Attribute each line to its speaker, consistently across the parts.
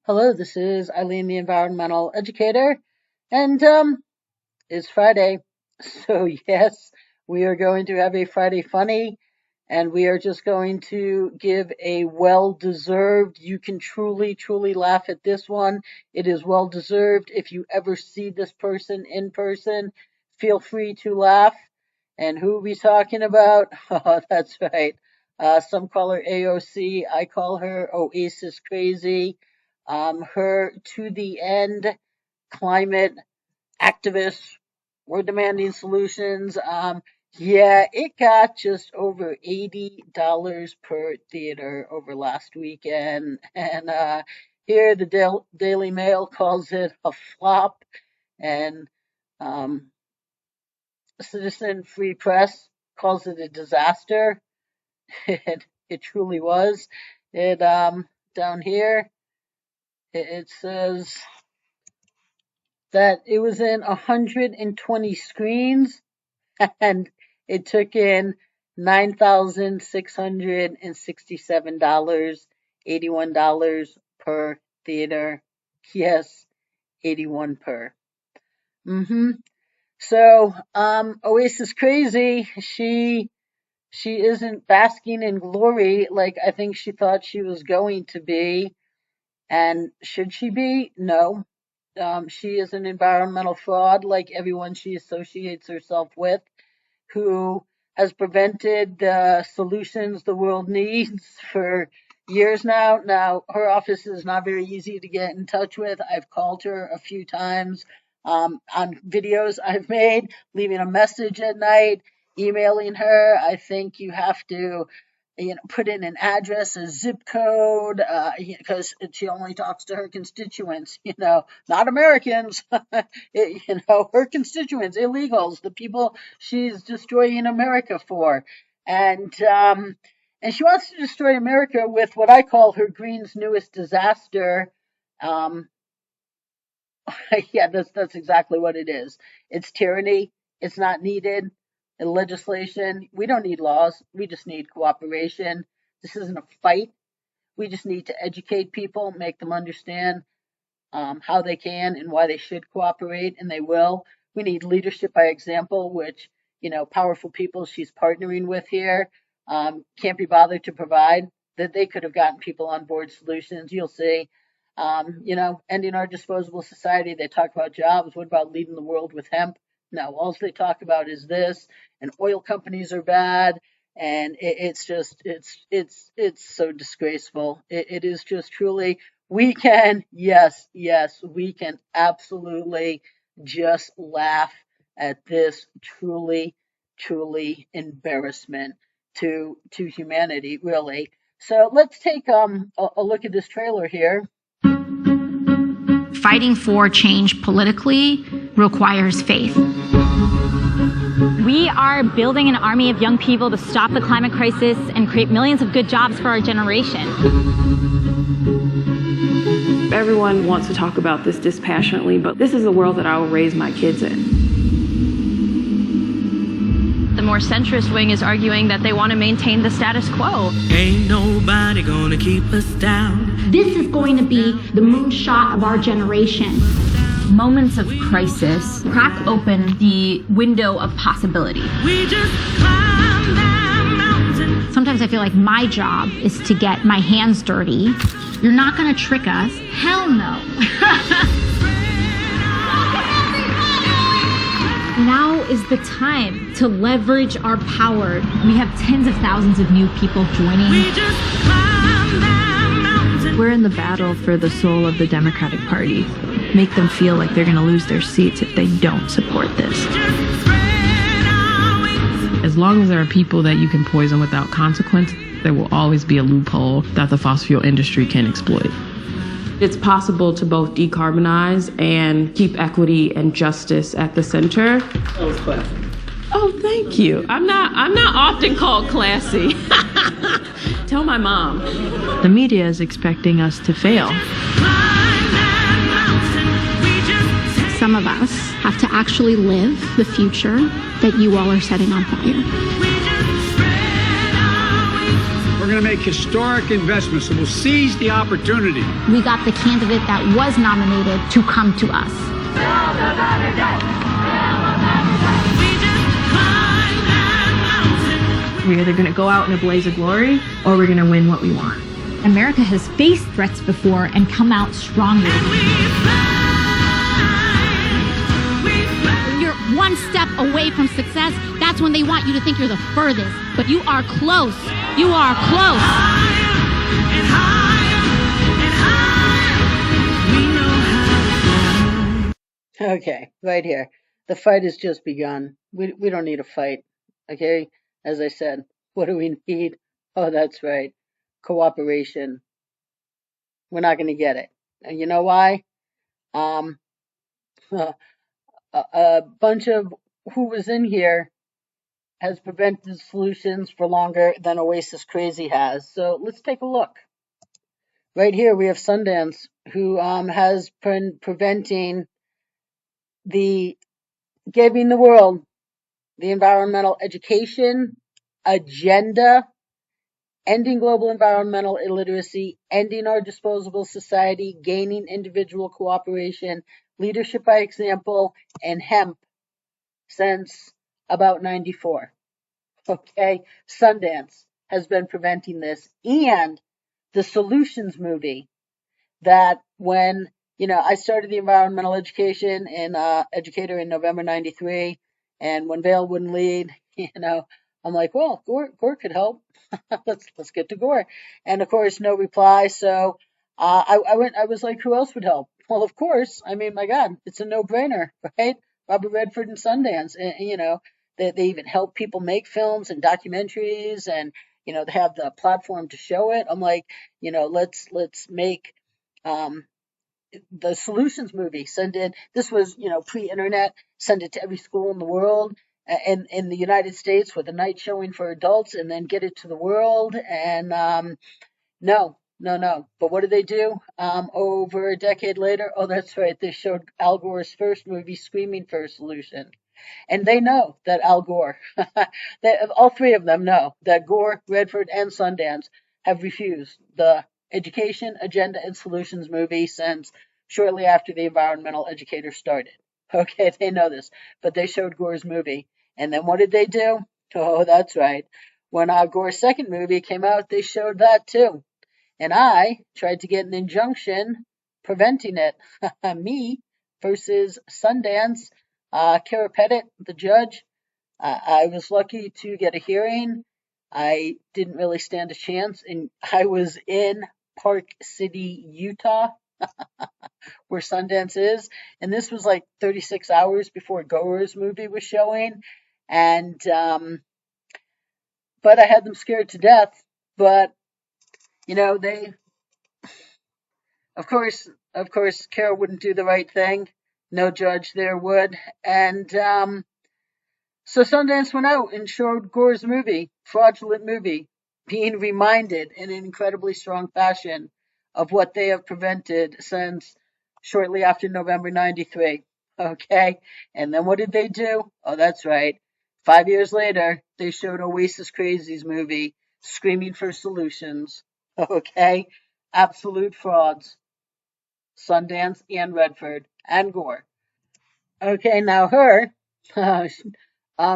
Speaker 1: Hello, this is Eileen, the environmental educator, and it's Friday. So, yes, we are going to have a Friday funny, and we are just going to give a well deserved. You can truly, truly laugh at this one. It is well deserved. If you ever see this person in person, feel free to laugh. And who are we talking about? Oh, that's right. Some call her AOC. I call her Oasis-Crazy. Her to the end climate activists were demanding solutions. Yeah, it got just over $80 per theater over last weekend. And here the Daily Mail calls it a flop. And um, Citizen Free Press calls it a disaster. It truly was. It down here it says that it was in 120 screens and it took in $9,667, $81 per theater. Yes, 81 per. So, Oasis-Crazy, she isn't basking in glory like I think she thought she was going to be. And should she be? No. She is an environmental fraud like everyone she associates herself with, who has prevented the solutions the world needs for years now. Now, her office is not very easy to get in touch with. I've called her a few times on videos I've made, leaving a message at night, emailing her. I think you have to put in an address, a zip code, because she only talks to her constituents, not Americans, her constituents, illegals, the people she's destroying America for. And she wants to destroy America with what I call her Green's newest disaster. Yeah, that's exactly what it is. It's tyranny. It's not needed. In legislation, we don't need laws. We just need cooperation. This isn't a fight. We just need to educate people, make them understand how they can and why they should cooperate, and they will. We need leadership by example, which, powerful people she's partnering with here can't be bothered to provide. That they could have gotten people on board solutions. You'll see. Ending our disposable society. They talk about jobs. What about leading the world with hemp? No, all they talk about is this, and oil companies are bad, and it's so disgraceful. It is just truly, we can absolutely just laugh at this truly embarrassment to humanity, really. So let's take a look at this trailer here.
Speaker 2: Fighting for change politically requires faith.
Speaker 3: We are building an army of young people to stop the climate crisis and create millions of good jobs for our generation.
Speaker 4: Everyone wants to talk about this dispassionately, but this is the world that I will raise my kids in.
Speaker 5: The more centrist wing is arguing that they want to maintain the status quo.
Speaker 6: Ain't nobody gonna keep us down.
Speaker 2: This is going to be the moonshot of our generation.
Speaker 5: Moments of crisis crack open the window of possibility.
Speaker 6: We just climb that mountain.
Speaker 2: Sometimes I feel like my job is to get my hands dirty. You're not going to trick us. Hell no.
Speaker 3: Now is the time to leverage our power. We have tens of thousands of new people joining.
Speaker 6: We just climb that mountain.
Speaker 7: We're in the battle for the soul of the Democratic Party. Make them feel like they're going to lose their seats if they don't support this.
Speaker 8: As long as there are people that you can poison without consequence, there will always be a loophole that the fossil fuel industry can exploit.
Speaker 4: It's possible to both decarbonize and keep equity and justice at the center.
Speaker 1: That was classy.
Speaker 4: Oh, thank you. I'm not often called classy. Tell my mom.
Speaker 7: The media is expecting us to fail.
Speaker 2: Some of us have to actually live the future that you all are setting on fire.
Speaker 1: We're
Speaker 9: going to make historic investments and we'll seize the opportunity.
Speaker 2: We got the candidate that was nominated to come to us.
Speaker 8: We're either going to go out in a blaze of glory or we're going to win what we want.
Speaker 3: America has faced threats before and come out stronger.
Speaker 2: When you're one step away from success, that's when they want you to think you're the furthest. But you are close. You are close.
Speaker 1: Okay, right here. The fight has just begun. We don't need a fight. Okay? As I said, what do we need? Oh, that's right. Cooperation. We're not going to get it. And you know why? Um, a bunch of who was in here has prevented solutions for longer than Oasis-Crazy has. So let's take a look. Right here we have Sundance, who has been preventing the giving the world the environmental education agenda, ending global environmental illiteracy, ending our disposable society, gaining individual cooperation, leadership by example, and hemp since about 94. Okay, Sundance has been preventing this, and the Solutions movie that when I started the environmental education and educator in November '93, and when Vail wouldn't lead, I'm like, well, Gore could help. let's get to Gore, and of course, no reply. So I was like, who else would help? Well, of course. I mean, my God, it's a no-brainer, right? Robert Redford and Sundance, and they even help people make films and documentaries, and they have the platform to show it. I'm like, let's make um, the Solutions movie. Send it. This was, pre-internet. Send it to every school in the world, and in the United States with a night showing for adults, and then get it to the world. And no, no, no. But what did they do? Over a decade later, oh, that's right. They showed Al Gore's first movie, Screaming for a Solution. And they know that Al Gore, all three of them know that Gore, Redford, and Sundance have refused the education, agenda, and solutions movie since shortly after the environmental educator started. Okay, they know this, but they showed Gore's movie. And then what did they do? Oh, that's right. When Gore's second movie came out, they showed that too. And I tried to get an injunction preventing it. Me versus Sundance. Kara Pettit, the judge. I was lucky to get a hearing. I didn't really stand a chance, and I was in Park City, Utah, where Sundance is, and this was like 36 hours before Gore's movie was showing, and but I had them scared to death. But they, of course, Kara wouldn't do the right thing. No judge there would, and so Sundance went out and showed Gore's movie, fraudulent movie, being reminded in an incredibly strong fashion of what they have prevented since shortly after November '93. Okay, and then what did they do? Oh, that's right. 5 years later, they showed Oasis-Crazy's movie, Screaming for Solutions. Okay, absolute frauds. Sundance and Redford and Gore. Okay, now her,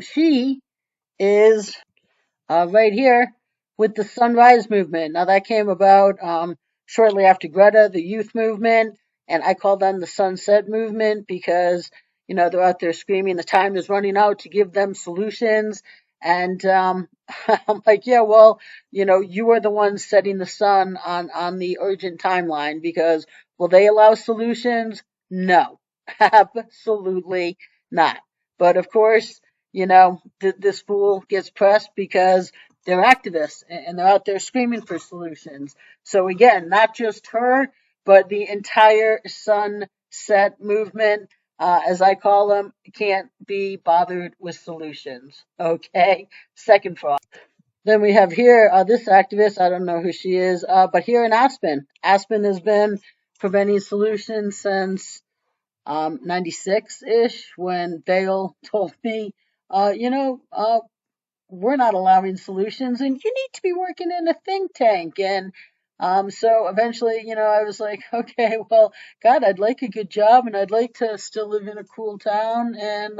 Speaker 1: she is right here with the Sunrise Movement. Now that came about shortly after Greta, the youth movement, and I call them the Sunset Movement because they're out there screaming the time is running out to give them solutions. And I'm like, yeah, well, you are the ones setting the sun on the urgent timeline because will they allow solutions? No, absolutely not. But of course, this fool gets pressed because they're activists and they're out there screaming for solutions. So again, not just her, but the entire sunset movement, as I call them, can't be bothered with solutions. Okay, second fraud. Then we have here this activist. I don't know who she is, but here in Aspen, Aspen has been preventing solutions since 96-ish when Dale told me, we're not allowing solutions, and you need to be working in a think tank. And so eventually, I was like, okay, well, God, I'd like a good job, and I'd like to still live in a cool town. And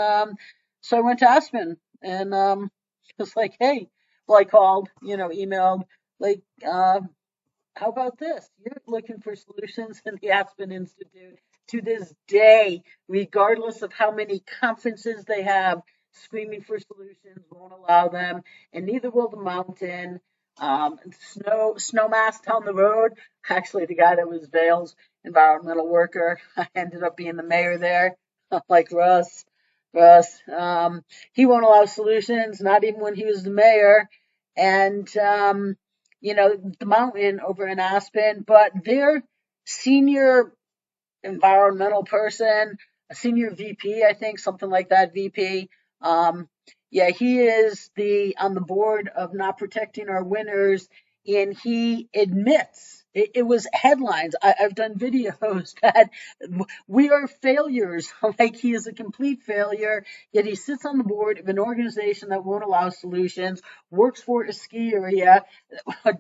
Speaker 1: so I went to Aspen, and was like, hey, well, I called, emailed, like, how about this? You're looking for solutions in the Aspen Institute to this day, regardless of how many conferences they have. Screaming for solutions won't allow them, and neither will the mountain. Snowmass down the road. Actually, the guy that was Vail's environmental worker, I ended up being the mayor there. Like Russ, he won't allow solutions, not even when he was the mayor. And the mountain over in Aspen, but their senior environmental person, a senior VP, I think, something like that, VP. Um, yeah, he is the on the board of not protecting our winters, and he admits it was headlines. I've done videos that we are failures. Like he is a complete failure. Yet he sits on the board of an organization that won't allow solutions, works for a ski area,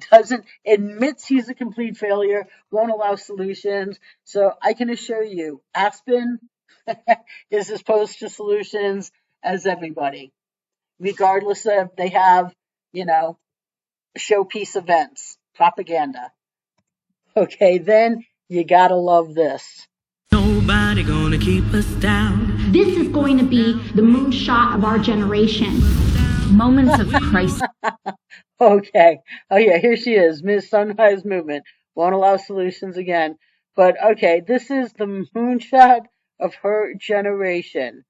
Speaker 1: doesn't admits he's a complete failure, won't allow solutions. So I can assure you, Aspen is as opposed to solutions as everybody, regardless of they have, you know, showpiece events, propaganda. Okay, then you gotta love this.
Speaker 6: Nobody gonna keep us down.
Speaker 2: This is going to be the moonshot of our generation.
Speaker 5: Moments of crisis.
Speaker 1: Okay. Oh yeah, here she is, Miss Sunrise Movement. Won't allow solutions again. But okay, this is the moonshot of her generation.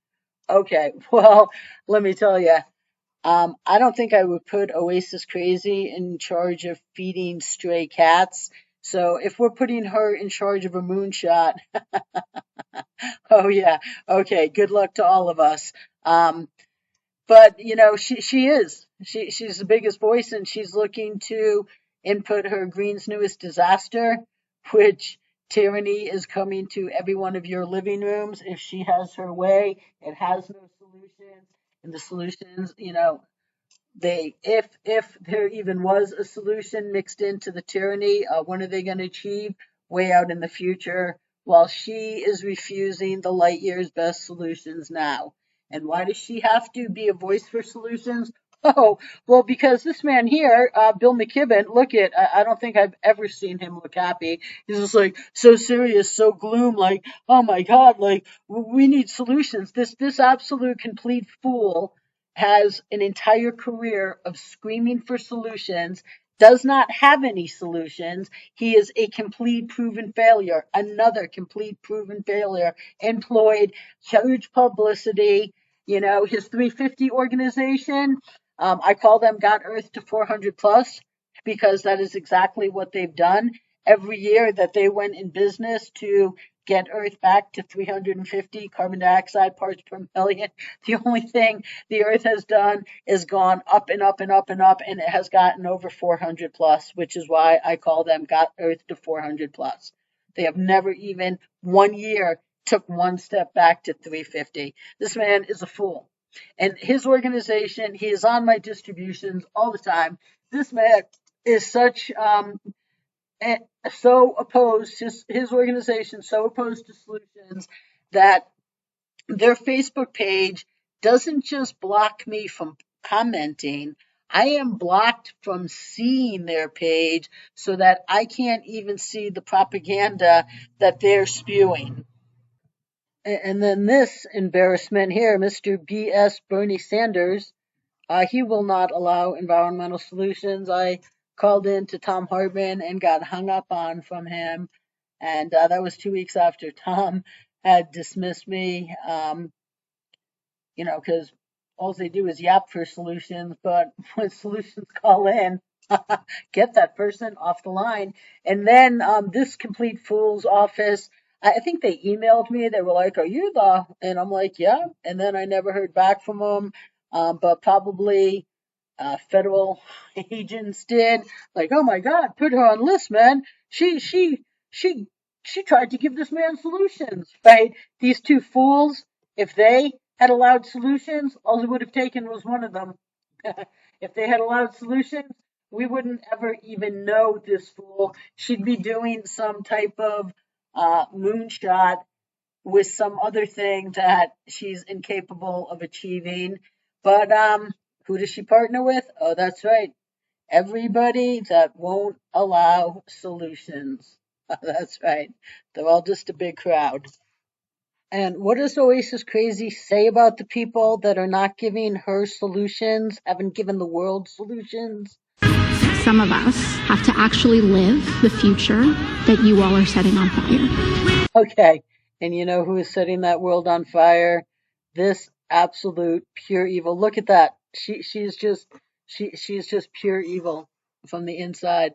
Speaker 1: Okay, well, let me tell you, I don't think I would put Oasis-Crazy in charge of feeding stray cats. So if we're putting her in charge of a moonshot, oh yeah, okay, good luck to all of us. But she's the biggest voice, and she's looking to input her Green's newest disaster, which tyranny is coming to every one of your living rooms. If she has her way, it has no solutions, and the solutions, they if there even was a solution mixed into the tyranny, when are they going to achieve? Way out in the future, while she is refusing the light years best solutions now. And why does she have to be a voice for solutions? Oh, well, because this man here, Bill McKibben, I don't think I've ever seen him look happy. He's just like so serious, so gloom, like, oh my God, like, we need solutions. This absolute complete fool has an entire career of screaming for solutions, does not have any solutions. He is a complete proven failure, another complete proven failure, employed huge publicity. His 350 organization, I call them Got Earth to 400 plus, because that is exactly what they've done. Every year that they went in business to get Earth back to 350 carbon dioxide parts per million, the only thing the Earth has done is gone up and up and up and up, and it has gotten over 400 plus, which is why I call them Got Earth to 400 plus. They have never even 1 year took one step back to 350. This man is a fool. And his organization, he is on my distributions all the time. This man is so opposed, his organization so opposed to solutions that their Facebook page doesn't just block me from commenting. I am blocked from seeing their page so that I can't even see the propaganda that they're spewing. And then this embarrassment here, Mr. B.S. Bernie Sanders, he will not allow environmental solutions. I called in to Tom Hartman and got hung up on from him. And that was 2 weeks after Tom had dismissed me. Because all they do is yap for solutions, but when solutions call in, get that person off the line. And then this complete fool's office, I think they emailed me. They were like, "Are you the?" And I'm like, "Yeah." And then I never heard back from them, but probably federal agents did. Like, oh my God, put her on list, man. She she tried to give this man solutions, right? These two fools, if they had allowed solutions, all it would have taken was one of them. If they had a lot of solutions, we wouldn't ever even know this fool. She'd be doing some type of moonshot with some other thing that she's incapable of achieving. But who does she partner with? Oh, that's right. Everybody that won't allow solutions. That's right. They're all just a big crowd. And what does Oasis-Crazy say about the people that are not giving her solutions, haven't given the world solutions?
Speaker 2: Some of us have to actually live the future that you all are setting on fire.
Speaker 1: Okay, and you know who is setting that world on fire? This absolute pure evil. Look at that. She's just pure evil from the inside.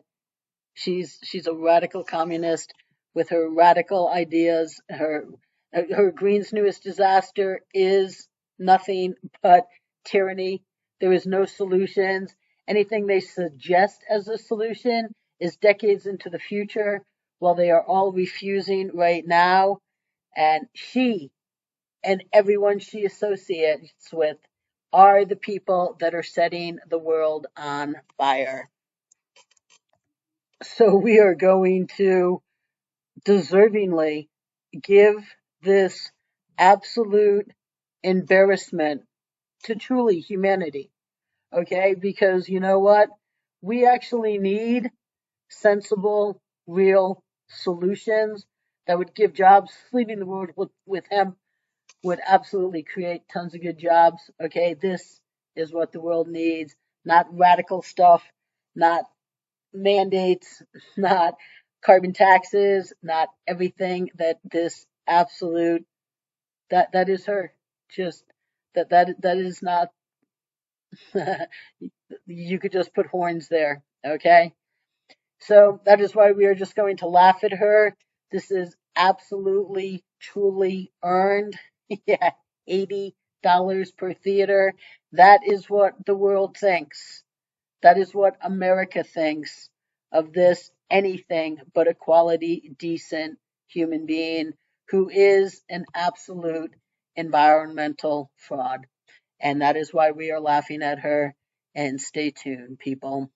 Speaker 1: She's a radical communist with her radical ideas. Her Green's newest disaster is nothing but tyranny. There is no solutions. Anything they suggest as a solution is decades into the future, while they are all refusing right now. And she and everyone she associates with are the people that are setting the world on fire. So we are going to deservingly give this absolute embarrassment to truly humanity. Okay? Because you know what? We actually need sensible, real solutions that would give jobs. Leaving the world with hemp would absolutely create tons of good jobs. Okay? This is what the world needs. Not radical stuff, not mandates, not carbon taxes, not everything that this absolute that is her. Just that is not. You could just put horns there, okay? So that is why we are just going to laugh at her. This is absolutely, truly earned. Yeah, $80 per theater. That is what the world thinks. That is what America thinks of this anything but a quality, decent human being who is an absolute environmental fraud. And that is why we are laughing at her. And stay tuned, people.